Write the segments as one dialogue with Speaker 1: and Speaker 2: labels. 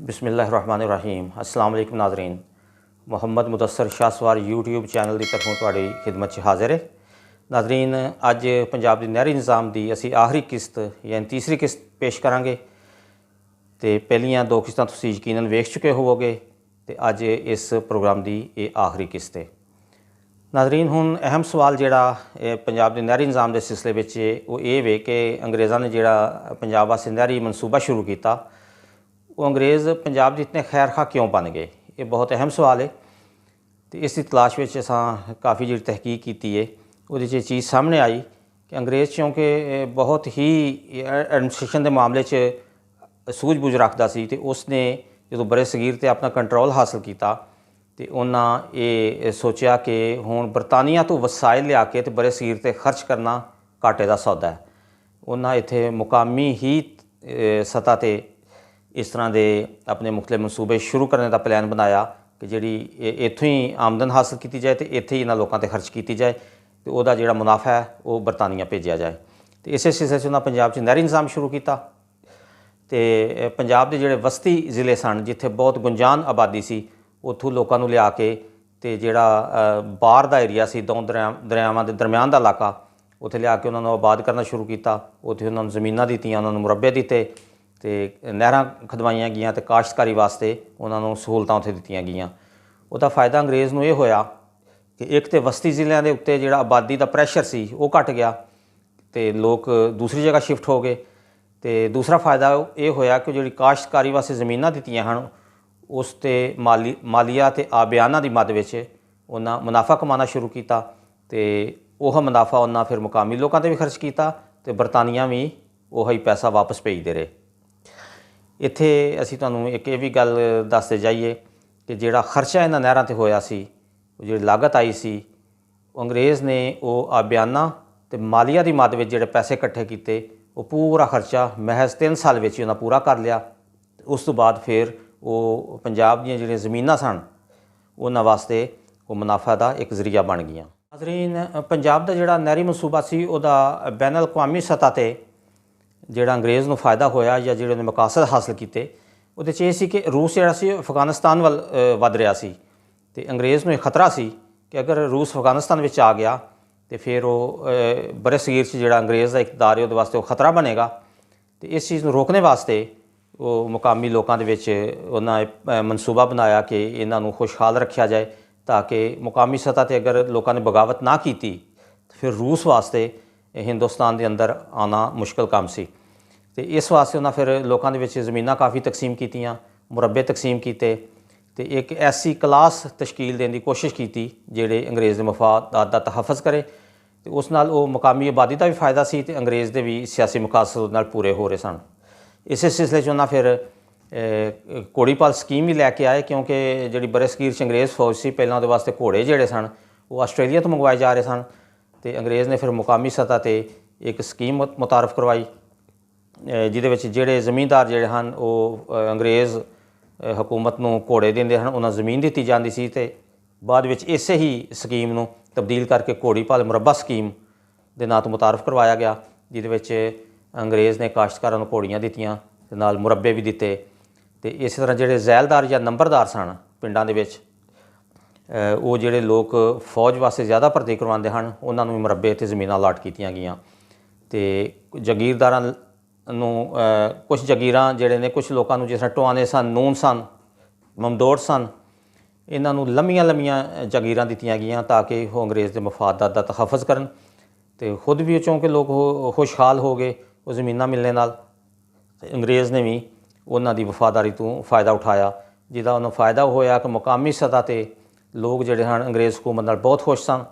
Speaker 1: बिस्मिल्लाहिर्रहमानिर्रहीम। अस्सलाम वालेकुम नाज़रीन। मोहम्मद मुदस्सर शाहसवार यूट्यूब चैनल की तरफों तुहाडी खिदमत च हाज़िर है। नाज़रीन, अज पंजाब दी नहरी निज़ाम की असी आखिरी किस्त यानी तीसरी किस्त पेश करांगे। तो पहलियां दो किस्तां तुसीं यकीनन वेख चुके होवोगे तो अज इस प्रोग्राम की ये आखिरी किस्त है। नाज़रीन, हुण अहम सवाल जिहड़ा पंजाब के नहरी निज़ाम के सिलसिले में वो ये वे कि अंग्रेज़ों ने जिहड़ा पंजाब वास्ते नहरी मनसूबा शुरू किया, वो अंग्रेज़ पंजाब के इतने खैर खा क्यों बन गए? ये बहुत अहम सवाल है। तो इस तलाश में असां काफ़ी जी तहकीक की है, वो चीज़ सामने आई कि अंग्रेज़ क्योंकि बहुत ही एडमिनिस्ट्रेशन के मामले सूझबूझ रखता सी, तो उसने जो बड़े सगीर पर अपना कंट्रोल हासिल किया तो उन्हें ये सोचा कि हुण बरतानिया तो वसाइल लिया के तो बड़े सगीर पर खर्च करना घाटे का सौदा है। उन्हें इत्थे मुकामी ही सतह पर इस तरह के अपने मुख्तलिफ मनसूबे शुरू करने का प्लान बनाया कि जी इत्थों ही आमदन हासिल की जाए तो इत्थे ही इन्होंने लोगों पर खर्च की जाए तो वह जोड़ा मुनाफा है वो बरतानिया भेजा जाए। तो इस सिलसिले उन्होंने पंजाब च नहरी निज़ाम शुरू किया। तो पंजाब के जोड़े वस्ती ज़िले सन जिथे बहुत गुंजान आबादी सी, उत्थों लोगों को लिया के तो जोड़ा बाहर का एरिया से दो दरियावां के दरम्यान का इलाका उत्थे लिया के उन्होंने आबाद करना शुरू किया। उत्थे उन्होंने ज़मीनां दित्तियां, उन्होंने मुरब्बे दिते तो नहरां खदवाइयां गईयां तो काश्तकारी वास्ते उन्होंने सहूलतां उत्थे दित्तियां गईयां। उसका फायदा अंग्रेज़ नूं ये होया कि एक तो वस्ती ज़िलियां दे उत्ते जिहड़ा आबादी का प्रैशर सी वो घट गया तो लोग दूसरी जगह शिफ्ट हो गए। तो दूसरा फायदा ये होया कि जिहड़ी काश्तकारी वास्ते ज़मीनां दित्तियां हन उस ते मालिया ते आबियाना की मद विच उन्हां मुनाफा कमाना शुरू किया। तो वह मुनाफा उन्हां फिर मुकामी लोगों पर भी खर्च किया तो बरतानिया भी वही पैसा वापस भेजते रहे। इत्थे असीं तुहानूं एक ये भी गल दसदे जाइए कि जिहड़ा खर्चा इन्हां नहरां ते होया सी, जिहड़ी लागत आई सी, अंग्रेज़ ने वो आबियाना ते मालिया की मद विच जिहड़े पैसे इकट्ठे किए वो पूरा खर्चा महज 3 साल विच ही उन्हां पूरा कर लिया। उस तो बाद फिर वो पंजाब दीयां जिहड़ियां ज़मीनां सन उन्हां वास्ते वो मुनाफा का एक जरिया बन गईयां। नाज़रीन, पंजाब का जिहड़ा नहरी मनसूबा सी उहदा बैन अल-अक़वामी सतह ते जिहड़ा अंग्रेज़ नूं फ़ायदा होया या जिहड़े उन्हें मकासद हासिल किए उहदे च ये सी कि रूस जिहड़ा सी अफगानिस्तान वल वध रहा सी। तो अंग्रेज़ नूं खतरा सी कि अगर रूस अफगानिस्तान विच आ गया तो फिर वो बड़े सगीर च जिहड़ा अंग्रेज़ का इकतदार है उहदे वास्ते खतरा बनेगा। तो इस चीज़ नूं रोकने वास्ते वो मुकामी लोगों दे विच उन्हें मनसूबा बनाया कि इन्हां नूं खुशहाल रखा जाए ताकि मुकामी सतह पर अगर लोगों ने बगावत ना की तो फिर रूस वास्ते हिंदुस्तान के अंदर आना मुश्किल काम सी। तो इस वास्ते उन्हें फिर लोगों के ज़मीनां काफ़ी तकसीम कीतियां, मुरब्बे तकसीम किए तो एक ऐसी क्लास तश्कील देने की कोशिश की जिहड़े अंग्रेज़ के मफादात का तहफ़्फ़ुज़ करे। तो उस नाल वो मुकामी आबादी का भी फ़ायदा सी तो अंग्रेज़ के भी सियासी मकासद नाल पूरे हो रहे सन। इस सिलसिले च उन्हें फिर घोड़ीपाल स्कीम भी लैके आए क्योंकि जिहड़ी बड़े सगीर च अंग्रेज़ फौज सी पहलां उहदे वास्ते घोड़े जिहड़े सन वो आस्ट्रेलिया तो मंगवाए जा रहे सन। तो अंग्रेज़ ने फिर मुकामी सतह पर एक स्कीम मुतारफ़ करवाई जिहदे विच जिहड़े ज़मींदार जिहड़े हन वो अंग्रेज़ हुकूमत नूं घोड़े दिंदे हन उन्हां ज़मीन दित्ती जांदी सी। ते बाद विच इसे ही स्कीम नूं तब्दील करके घोड़ीपाल मुरब्बा स्कीम दे नां तो मुतारफ़ करवाया गया जिहदे विच अंग्रेज़ ने काश्तकारां नूं घोड़ियां दित्तियां ते नाल मुरब्बे भी दिते। ते इस तरह जिहड़े ज़ैलदार या नंबरदार सन पिंडां दे विच वो जिहड़े लोग फौज वास्ते ज़्यादा भर्ती करवाते हैं उन्हां नूं मुरब्बे ते ज़मीनां अलाट कीतियां गईयां। तो जागीरदारां नूं कुछ जागीरां जिहड़े ने कुछ लोगों जिस तरह टवाने सन, नून सन, ममदोड़ सन, इन्हां नूं लम्मियां लम्मियां जागीरां दित्तियां गईयां ताकि वो अंग्रेज़ के मफादात का तहफ़्फ़ुज़ करन। तो खुद भी चूँकि लोग खुशहाल हो गए वो ज़मीनां मिलने नाल, अंग्रेज़ ने भी उन्हां दी वफादारी तो फ़ायदा उठाया जिहदा उन्हें फ़ायदा होया कि मुकामी सतह पर लोग जिहड़े हन अंग्रेज़ हुकूमत नाल बहुत खुश सन।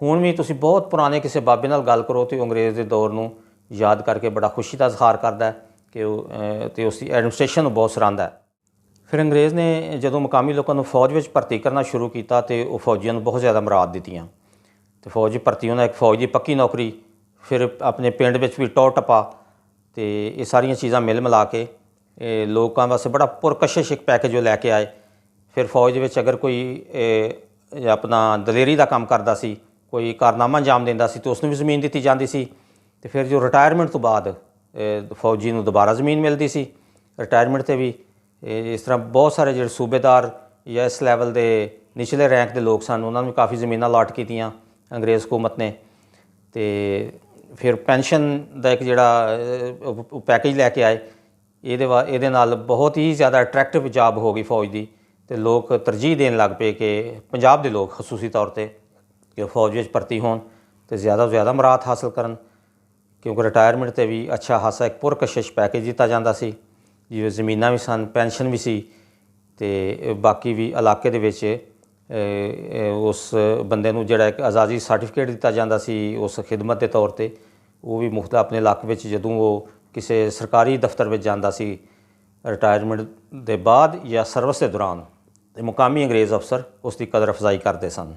Speaker 1: हुण भी तुसीं बहुत पुराने किसी बाबे नाल गल करो तो अंग्रेज़ के दौर नूं याद करके बड़ा खुशी का इज़हार करता है कि उसकी एडमिनिस्ट्रेशन बहुत सराहंदा है। फिर अंग्रेज़ ने जो मुकामी लोगों को फौज में भर्ती करना शुरू किया तो वह फौजियों को बहुत ज़्यादा मुराद दित्तियां। तो फौज भर्ती उन्हें एक फौज की पक्की नौकरी, फिर अपने पिंड में भी टौ टप्पा, तो ये सारिया चीज़ां मिल मिला के लोगों वास्ते बड़ा पुरकशिश एक पैकेज वो लैके आए। फिर फौज में अगर कोई अपना दलेरी का काम करता सी, कोई कारनामा अंजाम देंदा सी तो उसनूं भी ज़मीन दित्ती जाती सी। तो फिर जो रिटायरमेंट तो बाद फौजी नूं दोबारा ज़मीन मिलती सी, रिटायरमेंट से भी ਇਸ ਤਰ੍ਹਾਂ ਬਹੁਤ ਸਾਰੇ ਜਿਹੜੇ ਸੂਬੇਦਾਰ ਜਾਂ ਇਸ ਲੈਵਲ ਦੇ ਨਿਚਲੇ ਰੈਂਕ ਦੇ ਲੋਕ ਸਨ ਉਹਨਾਂ ਨੂੰ ਕਾਫੀ ਜ਼ਮੀਨਾਂ ਅਲਾਟ ਕੀਤੀਆਂ ਅੰਗਰੇਜ਼ ਹਕੂਮਤ ਨੇ। ਅਤੇ ਫਿਰ ਪੈਨਸ਼ਨ ਦਾ ਇੱਕ ਜਿਹੜਾ ਪੈਕੇਜ ਲੈ ਕੇ ਆਏ, ਇਹਦੇ ਨਾਲ ਬਹੁਤ ਹੀ ਜ਼ਿਆਦਾ ਅਟਰੈਕਟਿਵ ਜੌਬ ਹੋ ਗਈ ਫੌਜ ਦੀ, ਅਤੇ ਲੋਕ ਤਰਜੀਹ ਦੇਣ ਲੱਗ ਪਏ ਕਿ ਪੰਜਾਬ ਦੇ ਲੋਕ ਖਸੂਸੀ ਤੌਰ 'ਤੇ ਕਿ ਫੌਜ ਵਿੱਚ ਭਰਤੀ ਹੋਣ ਅਤੇ ਜ਼ਿਆਦਾ ਤੋਂ ਜ਼ਿਆਦਾ ਮੁਰਾਦ ਹਾਸਲ ਕਰਨ, ਕਿਉਂਕਿ ਰਿਟਾਇਰਮੈਂਟ 'ਤੇ ਵੀ ਅੱਛਾ ਖਾਸਾ ਇੱਕ ਪੁਰਕਸ਼ਿਸ਼ ਪੈਕੇਜ ਦਿੱਤਾ ਜਾਂਦਾ ਸੀ, ਜਿਵੇਂ ਜ਼ਮੀਨਾਂ ਵੀ ਸਨ, ਪੈਨਸ਼ਨ ਵੀ ਸੀ, ਅਤੇ ਬਾਕੀ ਵੀ ਇਲਾਕੇ ਦੇ ਵਿੱਚ ਉਸ ਬੰਦੇ ਨੂੰ ਜਿਹੜਾ ਇੱਕ ਆਜ਼ਾਦੀ ਸਰਟੀਫਿਕੇਟ ਦਿੱਤਾ ਜਾਂਦਾ ਸੀ ਉਸ ਖਿਦਮਤ ਦੇ ਤੌਰ 'ਤੇ, ਉਹ ਵੀ ਮੁਫਤ ਆਪਣੇ ਇਲਾਕੇ ਵਿੱਚ ਜਦੋਂ ਉਹ ਕਿਸੇ ਸਰਕਾਰੀ ਦਫ਼ਤਰ ਵਿੱਚ ਜਾਂਦਾ ਸੀ ਰਿਟਾਇਰਮੈਂਟ ਦੇ ਬਾਅਦ ਜਾਂ ਸਰਵਿਸ ਦੇ ਦੌਰਾਨ, ਅਤੇ ਮੁਕਾਮੀ ਅੰਗਰੇਜ਼ ਅਫਸਰ ਉਸ ਦੀ ਕਦਰ ਅਫਜ਼ਾਈ ਕਰਦੇ ਸਨ।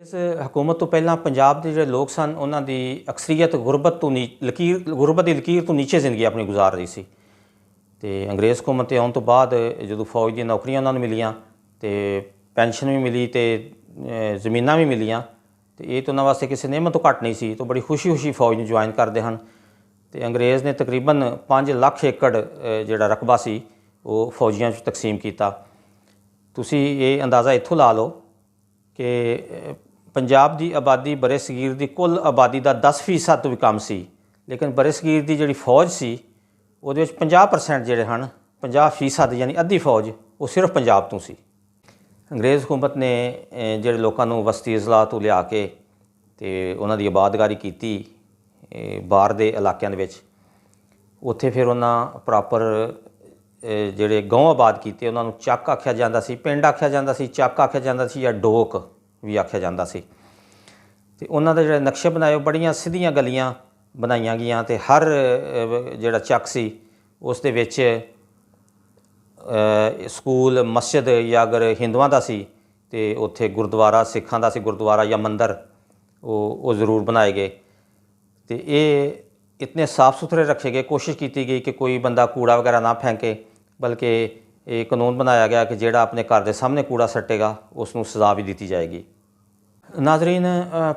Speaker 1: ਇਸ ਹਕੂਮਤ ਤੋਂ ਪਹਿਲਾਂ ਪੰਜਾਬ ਦੇ ਜਿਹੜੇ ਲੋਕ ਸਨ ਉਹਨਾਂ ਦੀ ਅਕਸਰੀਅਤ ਗੁਰਬਤ ਦੀ ਲਕੀਰ ਤੋਂ ਨੀਚੇ ਜ਼ਿੰਦਗੀ ਆਪਣੀ ਗੁਜ਼ਾਰ ਰਹੀ ਸੀ, ਅਤੇ ਅੰਗਰੇਜ਼ ਹਕੂਮਤ 'ਤੇ ਆਉਣ ਤੋਂ ਬਾਅਦ ਜਦੋਂ ਫੌਜ ਦੀਆਂ ਨੌਕਰੀਆਂ ਉਹਨਾਂ ਨੂੰ ਮਿਲੀਆਂ ਅਤੇ ਪੈਨਸ਼ਨ ਵੀ ਮਿਲੀ ਅਤੇ ਜ਼ਮੀਨਾਂ ਵੀ ਮਿਲੀਆਂ, ਅਤੇ ਇਹ ਤਾਂ ਉਹਨਾਂ ਵਾਸਤੇ ਕਿਸੇ ਨਿਯਮਤ ਤੋਂ ਘੱਟ ਨਹੀਂ ਸੀ, ਤਾਂ ਬੜੀ ਖੁਸ਼ੀ ਫੌਜ ਨੂੰ ਜੁਆਇਨ ਕਰਦੇ ਹਨ। ਅਤੇ ਅੰਗਰੇਜ਼ ਨੇ ਤਕਰੀਬਨ 5 ਲੱਖ ਏਕੜ ਜਿਹੜਾ ਰਕਬਾ ਸੀ ਉਹ ਫੌਜੀਆਂ 'ਚ ਤਕਸੀਮ ਕੀਤਾ। ਤੁਸੀਂ ਇਹ ਅੰਦਾਜ਼ਾ ਇੱਥੋਂ ਲਾ ਲਓ ਕਿ ਪੰਜਾਬ ਦੀ ਆਬਾਦੀ ਬਰੇ ਸਗੀਰ ਦੀ ਕੁੱਲ ਆਬਾਦੀ ਦਾ 10% ਤੋਂ ਵੀ ਕਮ ਸੀ, ਲੇਕਿਨ ਬਰੇ ਸਗੀਰ ਦੀ ਜਿਹੜੀ ਫੌਜ ਸੀ ਉਹਦੇ ਵਿੱਚ 50% ਜਿਹੜੇ ਹਨ, 50% ਯਾਨੀ ਅੱਧੀ ਫੌਜ ਉਹ ਸਿਰਫ ਪੰਜਾਬ ਤੋਂ ਸੀ। ਅੰਗਰੇਜ਼ ਹਕੂਮਤ ਨੇ ਜਿਹੜੇ ਲੋਕਾਂ ਨੂੰ ਵਸਤੀ ਇਜ਼ਲਾਹ ਤੋਂ ਲਿਆ ਕੇ ਅਤੇ ਉਹਨਾਂ ਦੀ ਆਬਾਦਕਾਰੀ ਕੀਤੀ ਬਾਹਰ ਦੇ ਇਲਾਕਿਆਂ ਦੇ ਵਿੱਚ, ਉੱਥੇ ਫਿਰ ਉਹਨਾਂ ਪ੍ਰੋਪਰ ਜਿਹੜੇ ਗਾঁव ਆਬਾਦ ਕੀਤੇ, ਉਹਨਾਂ ਨੂੰ ਚੱਕ ਆਖਿਆ ਜਾਂਦਾ ਸੀ, ਪਿੰਡ ਆਖਿਆ ਜਾਂਦਾ ਸੀ, ਚੱਕ ਆਖਿਆ ਜਾਂਦਾ ਸੀ ਜਾਂ ਡੋਕ ਵੀ ਆਖਿਆ ਜਾਂਦਾ ਸੀ। ਅਤੇ ਉਹਨਾਂ ਦੇ ਜਿਹੜੇ ਨਕਸ਼ੇ ਬਣਾਏ ਉਹ ਬੜੀਆਂ ਸਿੱਧੀਆਂ ਗਲੀਆਂ ਬਣਾਈਆਂ ਗਈਆਂ, ਅਤੇ ਹਰ ਜਿਹੜਾ ਚੱਕ ਸੀ ਉਸ ਦੇ ਵਿੱਚ ਸਕੂਲ, ਮਸਜਿਦ ਜਾਂ ਅਗਰ ਹਿੰਦੂਆਂ ਦਾ ਸੀ ਅਤੇ ਉੱਥੇ ਗੁਰਦੁਆਰਾ, ਸਿੱਖਾਂ ਦਾ ਸੀ ਗੁਰਦੁਆਰਾ ਜਾਂ ਮੰਦਰ, ਉਹ ਜ਼ਰੂਰ ਬਣਾਏ ਗਏ। ਅਤੇ ਇਹ ਇਤਨੇ ਸਾਫ ਸੁਥਰੇ ਰੱਖੇ ਗਏ, ਕੋਸ਼ਿਸ਼ ਕੀਤੀ ਗਈ ਕਿ ਕੋਈ ਬੰਦਾ ਕੂੜਾ ਵਗੈਰਾ ਨਾ ਫੈਂਕੇ, ਬਲਕਿ ਇਹ ਕਾਨੂੰਨ ਬਣਾਇਆ ਗਿਆ ਕਿ ਜਿਹੜਾ ਆਪਣੇ ਘਰ ਦੇ ਸਾਹਮਣੇ ਕੂੜਾ ਸੱਟੇਗਾ ਉਸ ਨੂੰ ਸਜ਼ਾ ਵੀ ਦਿੱਤੀ ਜਾਏਗੀ। ਨਾਜ਼ਰੀਨ,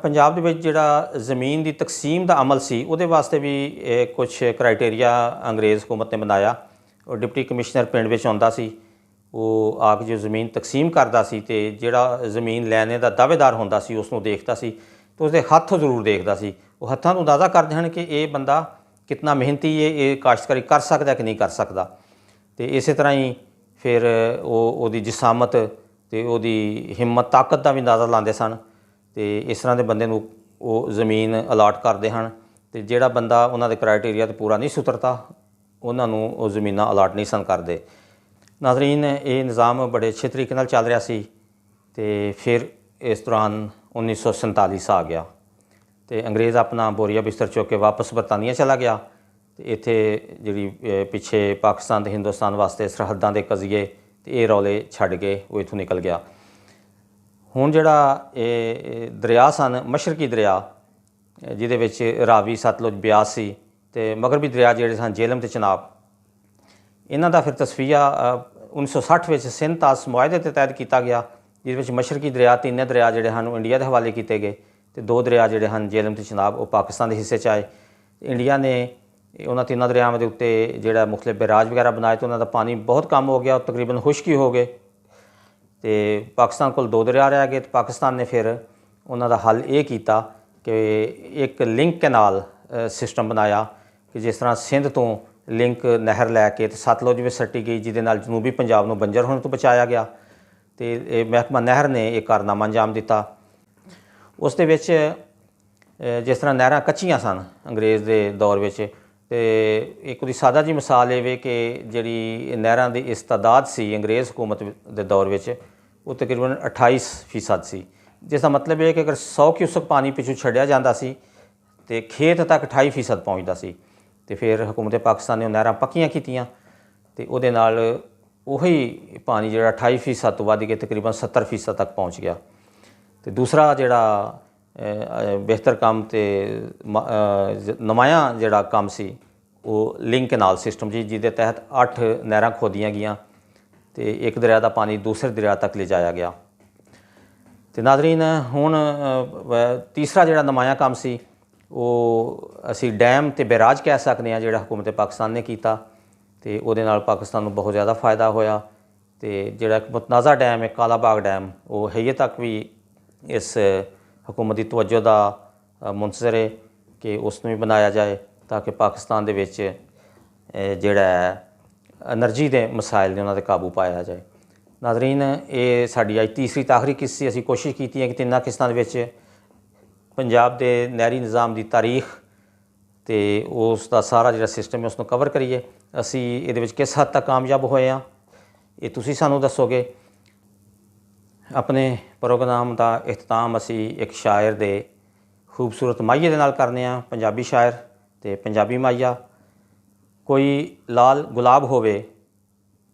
Speaker 1: ਪੰਜਾਬ ਦੇ ਵਿੱਚ ਜਿਹੜਾ ਜ਼ਮੀਨ ਦੀ ਤਕਸੀਮ ਦਾ ਅਮਲ ਸੀ ਉਹਦੇ ਵਾਸਤੇ ਵੀ ਕੁਝ ਕ੍ਰਾਈਟੇਰੀਆ ਅੰਗਰੇਜ਼ ਹਕੂਮਤ ਨੇ ਬਣਾਇਆ। ਉਹ ਡਿਪਟੀ ਕਮਿਸ਼ਨਰ ਪਿੰਡ ਵਿੱਚ ਆਉਂਦਾ ਸੀ, ਉਹ ਆ ਕੇ ਜੋ ਜ਼ਮੀਨ ਤਕਸੀਮ ਕਰਦਾ ਸੀ ਅਤੇ ਜਿਹੜਾ ਜ਼ਮੀਨ ਲੈਣੇ ਦਾ ਦਾਅਵੇਦਾਰ ਹੁੰਦਾ ਸੀ ਉਸ ਨੂੰ ਦੇਖਦਾ ਸੀ, ਅਤੇ ਉਸਦੇ ਹੱਥ ਜ਼ਰੂਰ ਦੇਖਦਾ ਸੀ। ਉਹ ਹੱਥਾਂ ਨੂੰ ਅੰਦਾਜ਼ਾ ਕਰਦੇ ਹਨ ਕਿ ਇਹ ਬੰਦਾ ਕਿਤਨਾ ਮਿਹਨਤੀ ਹੈ, ਇਹ ਕਾਸ਼ਤਕਾਰੀ ਕਰ ਸਕਦਾ ਕਿ ਨਹੀਂ ਕਰ ਸਕਦਾ। ਅਤੇ ਇਸੇ ਤਰ੍ਹਾਂ ਹੀ ਫਿਰ ਉਹਦੀ ਜਿਸਾਮਤ ਅਤੇ ਉਹਦੀ ਹਿੰਮਤ, ਤਾਕਤ ਦਾ ਵੀ ਅੰਦਾਜ਼ਾ ਲਾਉਂਦੇ ਸਨ, ਅਤੇ ਇਸ ਤਰ੍ਹਾਂ ਦੇ ਬੰਦੇ ਨੂੰ ਉਹ ਜ਼ਮੀਨ ਅਲਾਟ ਕਰਦੇ ਹਨ। ਅਤੇ ਜਿਹੜਾ ਬੰਦਾ ਉਹਨਾਂ ਦੇ ਕ੍ਰਾਈਟੇਰੀਆ 'ਤੇ ਪੂਰਾ ਨਹੀਂ ਸੁਤਰਦਾ ਉਹਨਾਂ ਨੂੰ ਉਹ ਜ਼ਮੀਨਾਂ ਅਲਾਟ ਨਹੀਂ ਸਨ ਕਰਦੇ। ਨਾਜ਼ਰੀਨ, ਇਹ ਨਿਜ਼ਾਮ ਬੜੇ ਅੱਛੇ ਤਰੀਕੇ ਨਾਲ ਚੱਲ ਰਿਹਾ ਸੀ, ਅਤੇ ਫਿਰ ਇਸ ਦੌਰਾਨ 1947 ਆ ਗਿਆ ਅਤੇ ਅੰਗਰੇਜ਼ ਆਪਣਾ ਬੋਰੀਆ ਬਿਸਤਰ ਚੁੱਕ ਕੇ ਵਾਪਸ ਬਰਤਾਨੀਆ ਚਲਾ ਗਿਆ, ਅਤੇ ਇੱਥੇ ਜਿਹੜੀ ਪਿੱਛੇ ਪਾਕਿਸਤਾਨ ਅਤੇ ਹਿੰਦੁਸਤਾਨ ਵਾਸਤੇ ਸਰਹੱਦਾਂ ਦੇ ਕਜ਼ੀਏ ਅਤੇ ਇਹ ਰੌਲੇ ਛੱਡ ਕੇ ਉਹ ਇੱਥੋਂ ਨਿਕਲ ਗਿਆ। ਹੁਣ ਜਿਹੜਾ ਇਹ ਦਰਿਆ ਸਨ, ਮਸ਼ਰਕੀ ਦਰਿਆ ਜਿਹਦੇ ਵਿੱਚ ਰਾਵੀ, ਸਤਲੁਜ, ਬਿਆਸ ਸੀ, ਅਤੇ ਮਗਰਬੀ ਦਰਿਆ ਜਿਹੜੇ ਸਨ ਜੇਹਲਮ ਅਤੇ ਚਨਾਬ, ਇਹਨਾਂ ਦਾ ਫਿਰ ਤਸਫੀਆ 1960 ਵਿੱਚ ਸਿੰਧ ਤਾਸ ਮੁਆਹਦੇ ਦੇ ਤਹਿਤ ਕੀਤਾ ਗਿਆ, ਜਿਹਦੇ ਵਿੱਚ ਮਸ਼ਰਕੀ ਦਰਿਆ, ਤਿੰਨੇ ਦਰਿਆ ਜਿਹੜੇ ਹਨ ਉਹ ਇੰਡੀਆ ਦੇ ਹਵਾਲੇ ਕੀਤੇ ਗਏ, ਅਤੇ 2 ਦਰਿਆ ਜਿਹੜੇ ਹਨ ਜੇਹਲਮ ਅਤੇ ਚਨਾਬ ਉਹ ਪਾਕਿਸਤਾਨ ਦੇ ਹਿੱਸੇ 'ਚ ਆਏ। ਇੰਡੀਆ ਨੇ ਉਹਨਾਂ ਤਿੰਨਾਂ ਦਰਿਆਵਾਂ ਦੇ ਉੱਤੇ ਜਿਹੜਾ ਮੁਖਤਲਿਫ ਬੈਰਾਜ ਵਗੈਰਾ ਬਣਾਏ, ਅਤੇ ਉਹਨਾਂ ਦਾ ਪਾਣੀ ਬਹੁਤ ਕਮ ਹੋ ਗਿਆ, ਤਕਰੀਬਨ ਖੁਸ਼ਕੀ ਹੋ ਗਏ, ਅਤੇ ਪਾਕਿਸਤਾਨ ਕੋਲ 2 ਦਰਿਆ ਰਹਿ ਗਏ। ਅਤੇ ਪਾਕਿਸਤਾਨ ਨੇ ਫਿਰ ਉਹਨਾਂ ਦਾ ਹੱਲ ਇਹ ਕੀਤਾ ਕਿ ਇੱਕ ਲਿੰਕ ਕੈਨਾਲ ਸਿਸਟਮ ਬਣਾਇਆ ਕਿ ਜਿਸ ਤਰ੍ਹਾਂ ਸਿੰਧ ਤੋਂ ਲਿੰਕ ਨਹਿਰ ਲੈ ਕੇ ਅਤੇ ਸਤਲੁਜ ਵਿੱਚ ਸੱਟੀ ਗਈ, ਜਿਹਦੇ ਨਾਲ ਜਨੂਬੀ ਪੰਜਾਬ ਨੂੰ ਬੰਜਰ ਹੋਣ ਤੋਂ ਬਚਾਇਆ ਗਿਆ, ਅਤੇ ਇਹ ਮਹਿਕਮਾ ਨਹਿਰ ਨੇ ਇਹ ਕਾਰਨਾਮਾ ਅੰਜਾਮ ਦਿੱਤਾ। ਉਸ ਦੇ ਵਿੱਚ ਜਿਸ ਤਰ੍ਹਾਂ ਨਹਿਰਾਂ ਕੱਚੀਆਂ ਸਨ ਅੰਗਰੇਜ਼ ਦੇ ਦੌਰ ਵਿੱਚ, ਅਤੇ ਇੱਕ ਉਹਦੀ ਸਾਦਾ ਜੀ ਮਿਸਾਲ ਇਹ ਵੇ ਕਿ ਜਿਹੜੀ ਨਹਿਰਾਂ ਦੀ ਇਸਤਦਾਦ ਸੀ ਅੰਗਰੇਜ਼ ਹਕੂਮਤ ਦੇ ਦੌਰ ਵਿੱਚ ਉਹ ਤਕਰੀਬਨ 28% ਸੀ, ਜਿਸ ਦਾ ਮਤਲਬ ਇਹ ਕਿ ਅਗਰ 100 ਕਿਊਸਕ ਪਾਣੀ ਪਿੱਛੋਂ ਛੱਡਿਆ ਜਾਂਦਾ ਸੀ ਅਤੇ ਖੇਤ ਤੱਕ 28% ਪਹੁੰਚਦਾ ਸੀ। ਅਤੇ ਫਿਰ ਹਕੂਮਤ ਪਾਕਿਸਤਾਨ ਨੇ ਉਹ ਨਹਿਰਾਂ ਪੱਕੀਆਂ ਕੀਤੀਆਂ, ਅਤੇ ਉਹਦੇ ਨਾਲ ਉਹੀ ਪਾਣੀ ਜਿਹੜਾ 28% ਤੋਂ ਵੱਧ ਕੇ ਤਕਰੀਬਨ 70% ਤੱਕ ਪਹੁੰਚ ਗਿਆ। ਅਤੇ ਦੂਸਰਾ ਜਿਹੜਾ ਬਿਹਤਰ ਕੰਮ ਅਤੇ ਨੁਮਾਇਆਂ ਜਿਹੜਾ ਕੰਮ ਸੀ ਉਹ ਲਿੰਕ ਕੈਨਾਲ ਸਿਸਟਮ ਜੀ, ਜਿਹਦੇ ਤਹਿਤ 8 ਨਹਿਰਾਂ ਖੋਦੀਆਂ ਗਈਆਂ ਅਤੇ ਇੱਕ ਦਰਿਆ ਦਾ ਪਾਣੀ ਦੂਸਰੇ ਦਰਿਆ ਤੱਕ ਲਿਜਾਇਆ ਗਿਆ। ਅਤੇ ਨਾਜ਼ਰੀਨ, ਹੁਣ ਤੀਸਰਾ ਜਿਹੜਾ ਨੁਮਾਇਆਂ ਕੰਮ ਸੀ ਉਹ ਅਸੀਂ ਡੈਮ ਅਤੇ ਬੈਰਾਜ ਕਹਿ ਸਕਦੇ ਹਾਂ, ਜਿਹੜਾ ਹਕੂਮਤ ਪਾਕਿਸਤਾਨ ਨੇ ਕੀਤਾ। ਤੇ ਉਹਦੇ ਨਾਲ ਪਾਕਿਸਤਾਨ ਨੂੰ ਬਹੁਤ ਜ਼ਿਆਦਾ ਫਾਇਦਾ ਹੋਇਆ। ਤੇ ਜਿਹੜਾ ਮੁਤਨਾਜ਼ਾ ਡੈਮ ਹੈ ਕਾਲਾ ਬਾਗ ਡੈਮ, ਉਹ ਹਜੇ ਤੱਕ ਵੀ ਇਸ ਹਕੂਮਤ ਦੀ ਤਵੱਜੋ ਦਾ ਮੁੰਤਜ਼ਰ ਹੈ ਕਿ ਉਸ ਨੂੰ ਵੀ ਬਣਾਇਆ ਜਾਏ ਤਾਂ ਕਿ ਪਾਕਿਸਤਾਨ ਦੇ ਵਿੱਚ ਜਿਹੜਾ ਐਨਰਜੀ ਦੇ ਮਸਾਇਲ ਨੇ ਉਹਨਾਂ 'ਤੇ ਕਾਬੂ ਪਾਇਆ ਜਾਏ। ਨਾਜ਼ਰੀਨ, ਇਹ ਸਾਡੀ ਅੱਜ ਤੀਸਰੀ ਤੇ ਆਖਰੀ ਕਿਸ਼ਤ ਸੀ। ਅਸੀਂ ਕੋਸ਼ਿਸ਼ ਕੀਤੀ ਹੈ ਕਿ ਤਿੰਨਾਂ ਕਿਸ਼ਤਾਂ ਦੇ ਵਿੱਚ ਪੰਜਾਬ ਦੇ ਨਹਿਰੀ ਨਿਜ਼ਾਮ ਦੀ ਤਾਰੀਖ ਤੇ ਉਸ ਦਾ ਸਾਰਾ ਜਿਹੜਾ ਸਿਸਟਮ ਹੈ ਉਸ ਨੂੰ ਕਵਰ ਕਰੀਏ। ਅਸੀਂ ਇਹਦੇ ਵਿੱਚ ਕਿਸ ਹੱਦ ਤੱਕ ਕਾਮਯਾਬ ਹੋਏ ਹਾਂ ਇਹ ਤੁਸੀਂ ਸਾਨੂੰ ਦੱਸੋਗੇ। ਆਪਣੇ ਪ੍ਰੋਗਰਾਮ ਦਾ ਇਖਤਤਾਮ ਅਸੀਂ ਇੱਕ ਸ਼ਾਇਰ ਦੇ ਖੂਬਸੂਰਤ ਮਾਹੀਏ ਦੇ ਨਾਲ ਕਰਨੇ ਆ, ਪੰਜਾਬੀ ਸ਼ਾਇਰ ਤੇ ਪੰਜਾਬੀ ਮਾਹੀਆ। ਕੋਈ ਲਾਲ ਗੁਲਾਬ ਹੋਵੇ,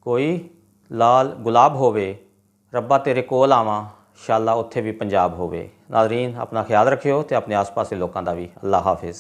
Speaker 1: ਕੋਈ ਲਾਲ ਗੁਲਾਬ ਹੋਵੇ, ਰੱਬਾ ਤੇਰੇ ਕੋਲ ਆਵਾਂ, ਸ਼ਾਲਾ ਉੱਥੇ ਵੀ ਪੰਜਾਬ ਹੋਵੇ। ਨਾਜ਼ਰੀਨ, ਆਪਣਾ ਖਿਆਲ ਰੱਖਿਓ ਤੇ ਆਪਣੇ ਆਸ-ਪਾਸ ਦੇ ਲੋਕਾਂ ਦਾ ਵੀ। ਅੱਲਾ ਹਾਫਿਜ਼।